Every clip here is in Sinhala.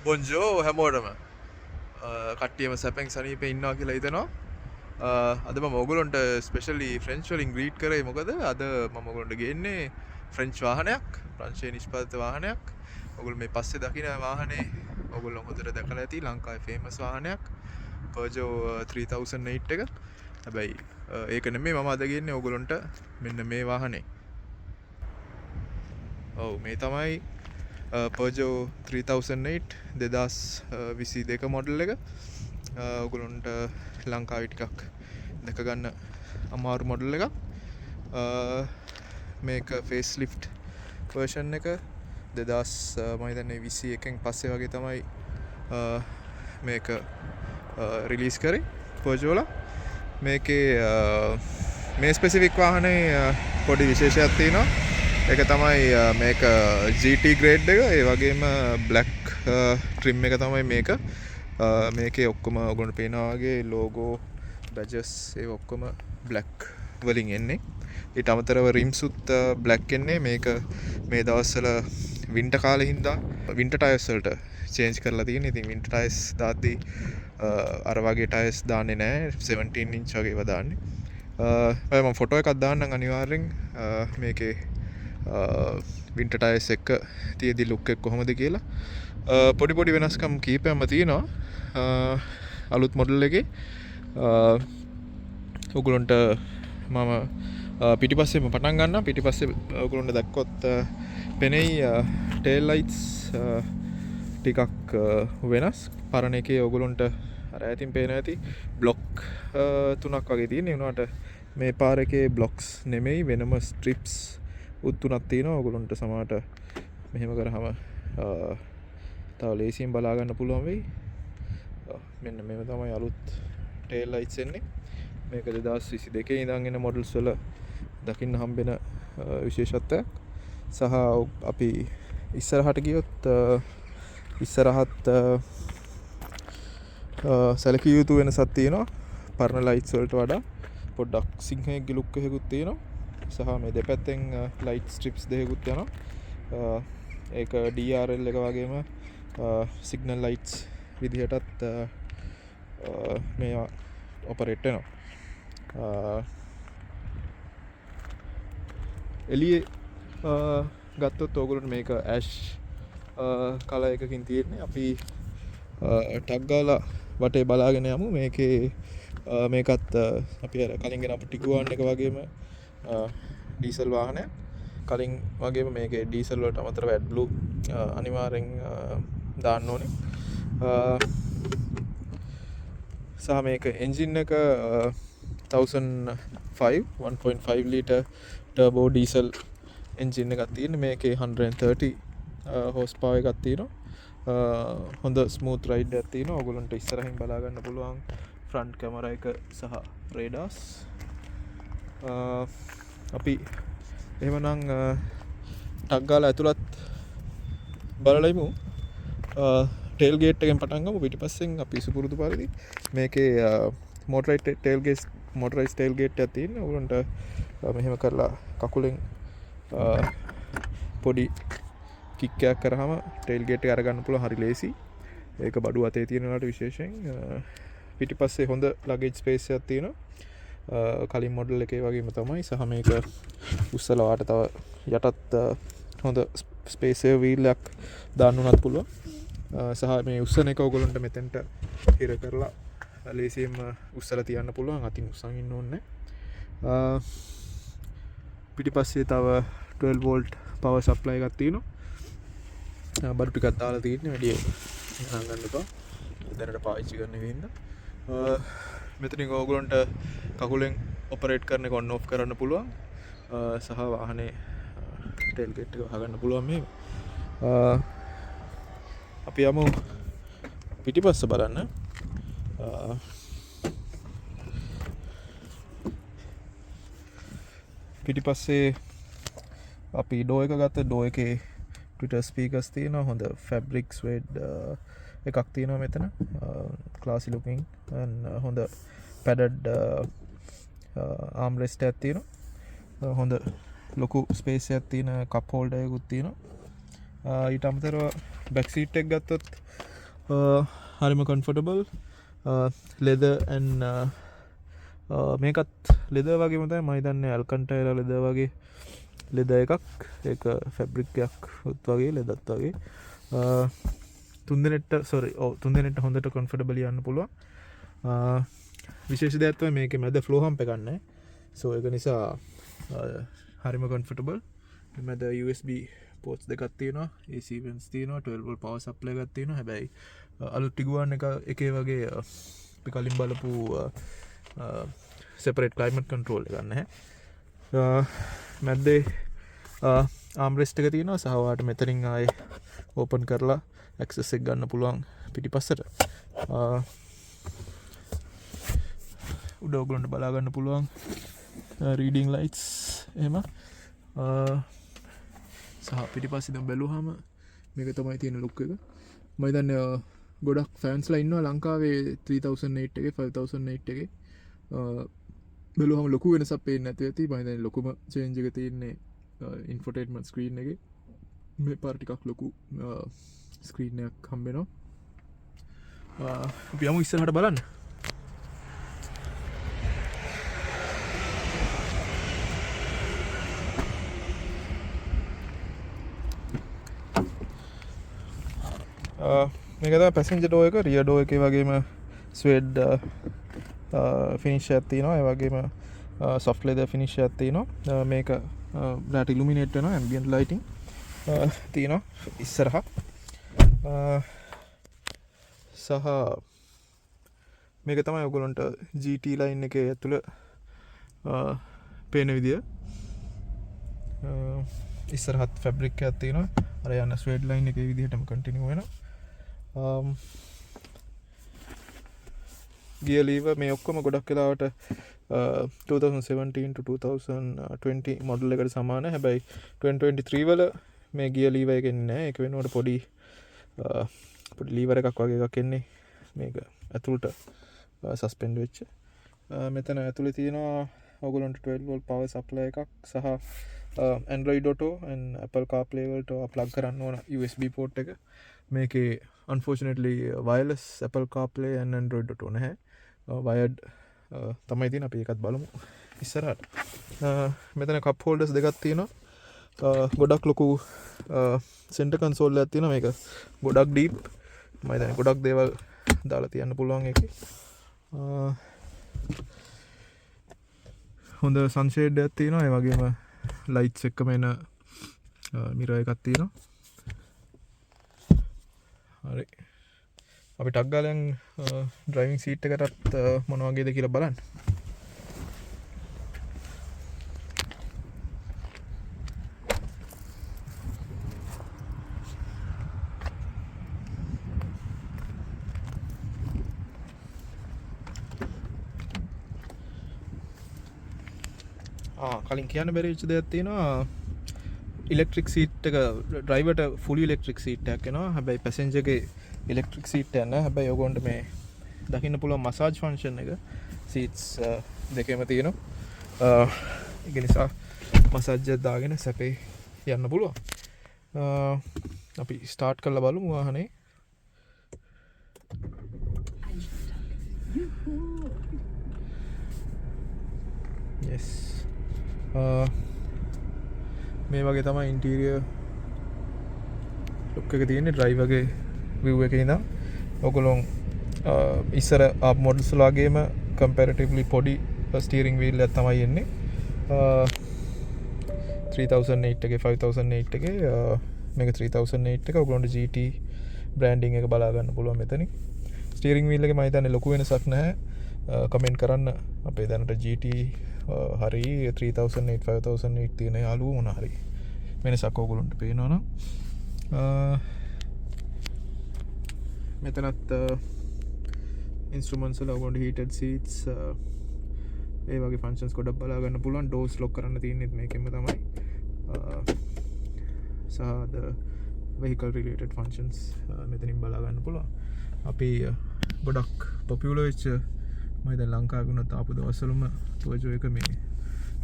බොන්ජෝ හැමෝටම කට්ටියම සැපෙන් සනීපේ ඉන්නවා කියලා හිතනවා. අද මම ඔයගොල්ලන්ට ස්පෙෂලි ෆ්‍රෙන්ච් වලින් ග්‍රීට් කරේ මොකද අද මම ඔයගොල්ලන්ට ගේන්නේ ෆ්‍රෙන්ච් වාහනයක්, ප්‍රංශයේ නිෂ්පාදිත වාහනයක්. ඔයගොල්ලෝ මේ පස්සේ දකින වාහනේ ඔයගොල්ලෝ හොඳට දැකලා ඇති ලංකාවේ ෆේමස් වාහනයක් Peugeot 3008 එක. හැබැයි ඒක නෙමෙයි මම අද ගේන්නේ ඔයගොල්ලන්ට මෙන්න මේ වාහනේ. ඔව් මේ තමයි Peugeot 3008 2022 මොඩල් එක. ඔයගොල්ලන්ට ලංකාවේ ටිකක් දැක ගන්න අමාරු මොඩල් එකක්. මේක ෆේස් ලිෆ්ට් වර්ෂන් එක 2021න් පස්සේ වගේ තමයි මේක රිලීස් කරේ Peugeot. මේකේ මේ ස්පෙસિෆික් වාහනේ පොඩි විශේෂයක් තියෙනවා. ඒක තමයි මේක GT ග්‍රේඩ් එක. ඒ වගේම බ්ලැක් ට්‍රිම් එක තමයි මේක. මේකේ ඔක්කොම ඔයගොල්ලන්ට පේනවා වගේ ලෝගෝ බැජස් ඒ ඔක්කොම බ්ලැක් වලින් එන්නේ. ඊට අමතරව රිම්සුත් බ්ලැක් එන්නේ. මේක මේ දවස්වල වින්ටර් කාලේ හින්දා වින්ටර් ටයර්ස් වලට චේන්ජ් කරලා තියෙනවා. ඉතින් වින්ටර් ටයර්ස් දාද්දී අර වගේ ටයර්ස් දාන්නේ නැහැ. 17 ඉන්ච් වගේ ඒවා දාන්නේ. මම ෆොටෝ එකක් දාන්නම් අනිවාර්යෙන් මේකේ වින්ටර් ටයර්ස් එක තියෙදි ලුක් එක කොහොමද කියලා. පොඩි පොඩි වෙනස්කම් කීපයක්ම තියෙනවා අලුත් මොඩල් එකේ. ඔයගොල්ලන්ට මම පිටිපස්සෙම පටන් ගන්නම්. පිටිපස්සේ ඔයගොල්ලන්ට දැක්කොත් පෙනෙයි ටේල් ලයිට්ස් ටිකක් වෙනස්. පරණ එකේ ඔයගොල්ලන්ට අර ඈතින් පේන ඇති බ්ලොක් තුනක් වගේ තියෙන. ඒ වුණාට මේ පාර එකේ බ්ලොක්ස් නෙමෙයි වෙනම ස්ට්‍රිප්ස් උත්තුනක් තියෙනවා. ඔයගොල්ලන්ට සමහරට මෙහෙම කරාම තව ලේසියෙන් බලා ගන්න පුළුවන් වෙයි. මෙන්න මේව තමයි අලුත් ටේල් ලයිට්ස් එන්නේ. මේක 2022 ඉඳන් එන මොඩල්ස් වල දකින්න හම්බෙන විශේෂත්වයක්. සහ අපි ඉස්සරහට ගියොත් ඉස්සරහත් සැලකිය යුතු වෙනසක් තියෙනවා. පරණ ලයිට්ස් වලට වඩා පොඩ්ඩක් සිංහයේ ලුක් එකකුත් තියෙනවා. සහ මේ දෙපැත්තෙන් ලයිට් ස්ට්‍රිප්ස් දෙකකුත් යනවා. ඒක DRL එක වගේම සිග්නල් ලයිට්ස් විදිහටත් මේවා ඔපරේට් වෙනවා. එළියේ ගත්තොත් ඔයගොල්ලන්ට මේක ඇෂ් කලර් එකකින් තියෙන්නේ. අපි ටග් ගාලා වටේ බලාගෙන යමු. මේකේ මේකත් අපි අර කලින් ගෙන අපු ටිගුවන් එක වගේම ඩීසල් වාහනයක්. කලින් වගේම මේකේ ඩීසල් වලට අමතරව ඇඩ්බ්ලු අනිවාර්යෙන් දාන්න ඕනේ. සහ මේක එන්ජින් එක 1005 1.5 ලීටර් ටර්බෝ ඩීසල් එන්ජින් එකක් තියෙන්නේ. මේකේ 130 හෝස් පවර් එකක් තියෙනවා. හොඳ ස්මූත් රයිඩ් එකක් තියෙනවා. ඔයගොල්ලන්ට ඉස්සරහින් බලා ගන්න පුළුවන් ෆ්‍රන්ට් කැමරා එක සහ රේඩාස්. අපි එහෙමනම් ටග් ගාලා ඇතුළත් බලලා ඉමු. ටේල් ගේට් එකෙන් පටන් ගමු. පිටිපස්සෙන් අපි සුපුරුදු පරිදි මේකේ මොටරයිස් ටේල් ගේට් එකක් තියෙනවා. ඔයගොල්ලන්ට මෙහෙම කරලා කකුලෙන් පොඩි කික් එකක් කරාම ටේල් ගේට් එක අරගන්න පුළුවන්. හරි ලේසි. ඒක බඩු අතේ තියෙනලාට විශේෂයෙන්. පිටිපස්සේ හොඳ ලගේජ් ස්පේස් එකක් තියෙනවා. කලින් මොඩල් එකේ වගේම තමයි. සහ මේක උස්සලා වාට තව යටත් හොඳ ස්පේස් එක වීල් එකක් දාන්න උනත් පුළුවන්. සහ මේ උස්සන එක ඔයගොල්ලන්ට මෙතෙන්ට හිර කරලා ලේසියෙන්ම උස්සලා තියන්න පුළුවන්. අතින් උස්සන් ඉන්න ඕනේ නැහැ. පිටිපස්සේ තව 12 වෝල්ට් පවර් සප්ලයි එකක් තියෙනවා. බඩු ටිකක් දාලා තියෙන්නේ. වැඩි ගණන් ගන්න එපා. දැනට පාවිච්චි කරන විදිහින්ද. මෙතනින් ඔයගොල්ලන්ට කකුලෙන් ඔපරේට් කරන එක ඔන් ඔෆ් කරන්න පුළුවන්. සහ වාහනේ ටේල් ගේට් එක වහගන්න පුළුවන් මේ. අපි යමු පිටිපස්ස බලන්න. පිටිපස්සේ අපි ඩෝ එක ගත්ත. ඩෝ එකේ ට්විටර් ස්පීකර්ස් තියෙනවා. හොඳ ෆැබ්‍රික් ස්වේඩ් එකක් තියෙනවා මෙතන. ක්ලාසි ලුකින් හොඳ පැඩඩ් ආම්රෙස්ට් එකක් තියෙනවා. හොඳ ලොකු ස්පේස් එකක් තියෙන කප් හෝල්ඩර් එකකුත් තියෙනවා. ඊට අමතරව බැක් සීට් එක ගත්තොත් හරිම කම්ෆර්ටබල් leather and මේකත් leather වගේම තමයි මම හිතන්නේ ඇල්කන්ටයිරා leather වගේ leather එකක් ඒක ෆැබ්‍රික් එකක් වගේ leatherත් වගේ තුන් දෙනෙක්ට හොඳට කම්ෆර්ටබල් යන්න පුළුවන් විශේෂ දෙයක් තමයි මේකේ මැද ෆ්ලෝ හම්ප් එකක් නැහැ සෝ ඒක නිසා හරිම කම්ෆර්ටබල් මැද USB ports දෙකක් තියෙනවා AC vents තියෙනවා 12 volt power supply එකක් තියෙනවා හැබැයි අලුත් ටිගුවන් එකේ වගේ අපි කලින් බලපු separate climate control එකක් නැහැ මැද්දේ armrest එක තියෙනවා සහ ඔයාලට මෙතනින් ආයේ open කරලා access එක ගන්න පුළුවන් පිටිපස්සට උඩ ඔයගොල්ලන්ට බලා ගන්න පුළුවන් reading lights එහෙම සහ පිටිපස්සේ දැන් බැලුවාම මේක තමයි තියෙන look එක මම හිතන්නේ ගොඩක් ෆෑන්ස්ලා ඉන්නවා ලංකාවේ 3008 එකේ 5008 එකේ බැලුවාම ලොකු වෙනසක් පේන්නේ නැති ඇති මම හිතන්නේ ලොකුම change එක තියෙන්නේ infotainment screen එකේ මේ පාර ටිකක් ලොකු screen එකක් හම්බ වෙනවා අපි යමු ඉස්සරහට බලන්න මේක තමයි පැසෙන්ජර් ඩෝ එක රියර් ඩෝ එකේ වගේම ස්වේඩ් ෆිනිෂ් එකක් තියෙනවා ඒ වගේම soft leather ෆිනිෂ් එකක් තියෙනවා මේක බ්ලැක් ඉලුමිනේට් වෙනවා ambient lighting තියෙනවා ඉස්සරහා සහ මේක තමයි ඔයගොල්ලන්ට GT line එකේ ඇතුළ පේන විදිය ඉස්සරහත් ෆැබ්‍රික් එකක් තියෙනවා අර යන ස්වේඩ් ලයින් එකේ විදිහටම කන්ටිනියු වෙනවා ගියර් ලීවර් මේ ඔක්කොම ගොඩක් වෙලාවට 2017 to 2020 මොඩල් එකට සමාන හැබැයි 2023 වල මේ ගියර් ලීවර් එක එන්නේ නැහැ ඒක වෙනුවට පොඩි ලීවර් එකක් වගේ එකක් එන්නේ මේක ඇතුළට සස්පෙන්ඩ් වෙච්ච මෙතන ඇතුලේ තියෙනවා ඔයගොල්ලන්ට 12 volt power supply එකක් සහ Android Auto and Apple CarPlay වලට plug කරන්න ඕන USB port එක මේකේ unfortunately wireless Apple CarPlay and Android Auto නැහැ wired තමයි තියෙන අපි ඒකත් බලමු ඉස්සරහට මෙතන cup holders දෙකක් තියෙනවා ගොඩක් ලොකු center console එකක් තියෙනවා මේක ගොඩක් deep මම හිතන්නේ ගොඩක් දේවල් දාලා තියන්න පුළුවන් එකේ හොඳ sunshade එකක් තියෙනවා ඒ වගේම lights එක්කම එන mirror එකක් තියෙනවා හරි අපි ටක් ගාලා ඩ්‍රයිවිං සීට් එකටත් මොන වගේද කියලා බලන්න කලින් කියන්න බැරි වෙච්ච දෙයක් තියෙනවා ඉලෙක්ට්‍රික් සීට් එක ඩ්‍රයිවර්ට ෆුල් ඉලෙක්ට්‍රික් සීට් එකක් එනවා හැබැයි පැසෙන්ජර් ගේ ඉලෙක්ට්‍රික් සීට් එක නැහැ හැබැයි ඔයගොන්ට මේ දකින්න පුළුවන් මසාජ් ෆන්ක්ෂන් එක සීට්ස් දෙකේම තියෙනවා ඒක නිසා මසාජ් එක දාගෙන සැපේ යන්න පුළුවන් අපි ස්ටාර්ට් කරලා බලමු වාහනේ yes මේ වගේ තමයි ඉන්ටීරියර් ලුක් එක තියෙන්නේ ඩ්‍රයිවර්ගේ view එකේ ඉඳන් ඔයගොල්ලෝ ඉස්සර ආප් මොඩල්ස් වගේම comparatively පොඩි ස්ටියරින් වීල් එකක් තමයි එන්නේ 3008 එකේ 5008 එකේ මේක 3008 එක ඔයගොල්ලන්ට GT බ්‍රෑන්ඩින් එක බලා ගන්න පුළුවන් මෙතනින් ස්ටියරින් වීල් එකේ මම හිතන්නේ ලොකු වෙනසක් නැහැ කමෙන්ට් කරන්න අපේ දැනට GT හරි 3008 5008 තියෙන යාළුවෝ මොන හරි වෙනසක් ඔයගොල්ලන්ට පේනවනම් මෙතනත් ඉන්ස්ට්‍රුමන්ට්ස් වල ඔයගොල්ලන්ට heated seats ඒ වගේ ෆන්ක්ෂන්ස් ගොඩක් බලා ගන්න පුළුවන් ඩෝර්ස් ලොක් කරන්න තියෙන්නේ මේකෙන්ම තමයි සහ the vehicle related functions මෙතනින් බලා ගන්න පුළුවන් අපි ගොඩක් පොපියුලර් වෙච්ච මම දැන් ලංකාවේ වුණත් ආපු දවස්වලම Peugeot එක මේ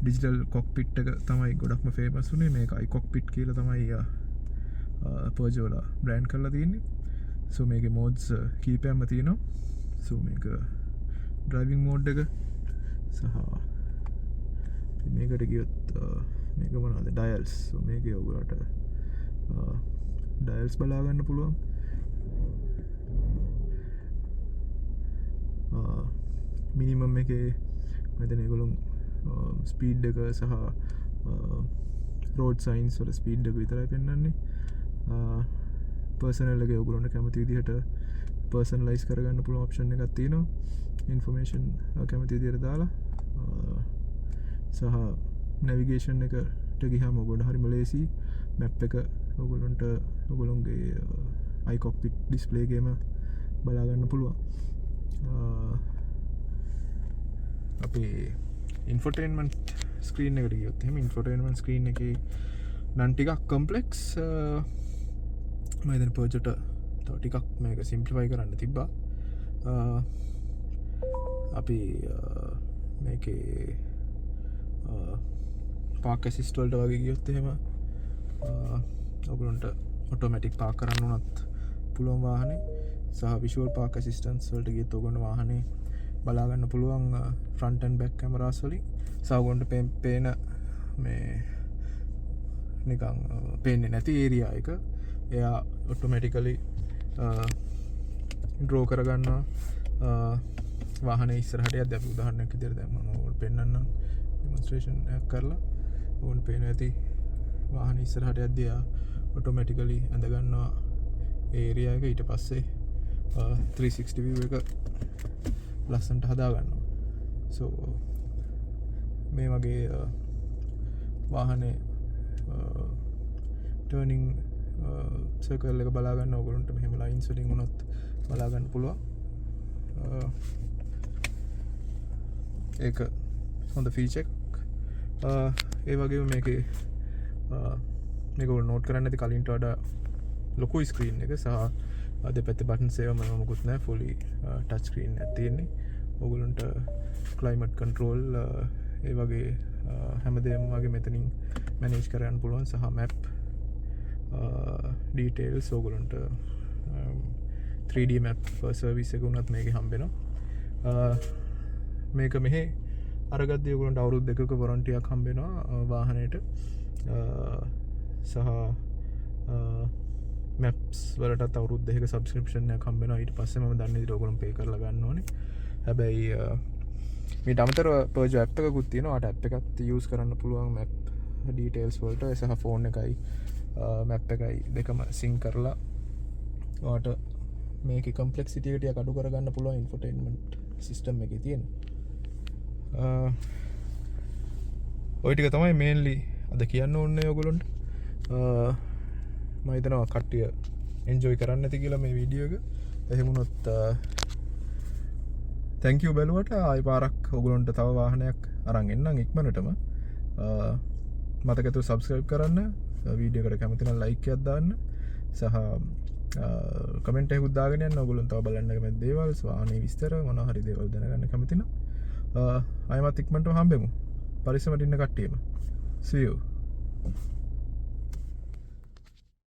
ඩිජිටල් කොක්පිට් එක තමයි ගොඩක්ම ෆේමස් වුණේ මේක i cockpit කියලා තමයි Peugeot ලා බ්‍රෑන්ඩ් කරලා තියෙන්නේ සෝ මේක මෝඩ්ස් කීපයක්ම තියෙනවා. සෝ මේක ඩ්‍රයිවිං මෝඩ් එක සහ මේකට ගියොත් මේක මොනවද ඩයල්ස්. සෝ මේකේ ඔයගොල්ලන්ට ඩයල්ස් බලා ගන්න පුළුවන්. මිනිමම් එකේ මෙතන ඒගොල්ලෝ ස්පීඩ් එක සහ රෝඩ් සයින්ස් වල ස්පීඩ් එක විතරයි පෙන්වන්නේ. පර්සනල් එකේ ඔයගොල්ලන්ට කැමති විදිහට පර්සනලයිස් කරගන්න පුළුවන් ඔප්ෂන් එකක් තියෙනවා. ඉන්ෆර්මේෂන් කැමති විදිහට දාලා සහ නැවිගේෂන් එකට ගියාම ඔයගොල්ලන්ට හරිම ලේසි. මැප් එක ඔයගොල්ලන්ට ඔයගොල්ලන්ගේ iCockpit ඩිස්ප්ලේ එකේම බලා ගන්න පුළුවන්. අපේ ඉන්ෆෝටේන්මන්ට් ස්ක්‍රීන් එකට ගියොත් එහෙම ඉන්ෆෝටේන්මන්ට් ස්ක්‍රීන් එකේ නම් ටිකක් කොම්ප්ලෙක්ස්. මම හිතන්නේ Peugeot තව ටිකක් මේක සිම්ප්ලිෆයි කරන්න තිබ්බා. අපි මේකේ පාක් ඇසිස්ට් වලට වගේ ගියොත් එහෙම ඔයගොල්ලන්ට ඔටෝමැටික් පාක් කරන්න උනත් පුළුවන් වාහනේ සහ විෂුවල් පාක් ඇසිස්ටන්ස් වලට ගියොත් ඔයගොල්ලන්ට වාහනේ බලා ගන්න පුළුවන් ෆ්‍රන්ට් ඇන්ඩ් බැක් කැමරාස් වලින්. සහ ඔයගොල්ලන්ට පේන මේ නිකන් පේන්නේ නැති ඒරියා එක එයා ඔටෝමැටිකලි ඩ්‍රෝ කරගන්නවා වාහනේ ඉස්සරහට යද්දී. අපි උදාහරණයක් විදිහට දැන් මම ඔයාලට පෙන්නන්නම් ඩෙමොන්ස්ට්‍රේෂන් එකක් කරලා. ඕන් පේන ඇති වාහනේ ඉස්සරහට යද්දී එයා ඔටෝමැටිකලි ඇඳ ගන්නවා ඒරියා එක. ඊට පස්සේ 360 view එක ලස්සනට හදා ගන්නවා. සෝ මේ වගේ වාහනේ ටර්නිං සර්කල් එක බලා ගන්න ඕගොල්ලන්ට මෙහෙම ලයින්ස් වලින් උනොත් බලා ගන්න පුළුවන්. ඒක හොඳ ෆීචර් එකක්. ඒ වගේම මේකේ මේක ඔයගොල්ලෝ නෝට් කරන්න ඇති කලින්ට වඩා ලොකුයි ස්ක්‍රීන් එක සහ දෙපැත්තේ බටන්ස් ඒවා මොනවකුත් නැහැ. ෆුලි ටච් ස්ක්‍රීන් එකක් තියෙන්නේ. ඔයගොල්ලන්ට ක්ලයිමට් කන්ට්‍රෝල් ඒ වගේ හැමදේම වගේ මෙතනින් මැනේජ් කරන්න පුළුවන්. සහ මැප් ඩීටේල්ස් ඔයගොල්ලන්ට 3D map සර්විස් එක උනත් මේකේ හම්බෙනවා. මේක මෙහි අරගද්දී ඔයගොල්ලන්ට අවුරුදු 2ක වොරන්ටි එකක් හම්බෙනවා වාහනේට. සහ මැප්ස් වලටත් අවුරුදු 2ක සබ්ස්ක්‍රිප්ෂන් එකක් හම්බෙනවා. ඊට පස්සේ මම දන්නේ විදිහට ඔයගොල්ලෝ පේ කරලා ගන්න ඕනේ. හැබැයි මේ අමතරව Peugeot app එකකුත් තියෙනවා. ආට app එකත් යූස් කරන්න පුළුවන් map details වලට. සහ ෆෝන් එකයි map එකයි දෙකම සිංක් කරලා ඔයාට මේකේ complexity එක ටිකක් අඩු කරගන්න පුළුවන් infotainment system එකේ තියෙන. ඔය ටික තමයි mainly අද කියන්න ඕනේ ඔයගොල්ලන්ට. මම හිතනවා කට්ටිය enjoy කරන්න ඇති කියලා මේ වීඩියෝ එක. එහෙම වුණොත් thank you බැලුවට ආයි පාරක් ඔයගොල්ලන්ට තව වාහනයක් අරන් එන්නම් ඉක්මනටම. මතක subscribe කරන්න, වීඩියෝ එකට කැමති නම් like එකක් දාන්න සහ කමෙන්ට් එකකුත් දාගෙන යන්න. ඔයගොල්ලන් තව බලන්න කැමති දේවල්, වාහනේ විස්තර මොනවා හරි දේවල් දැනගන්න කැමති නම් ආයෙමත් ඉක්මනටම හම්බෙමු. පරිස්සමට ඉන්න කට්ටියම. See you.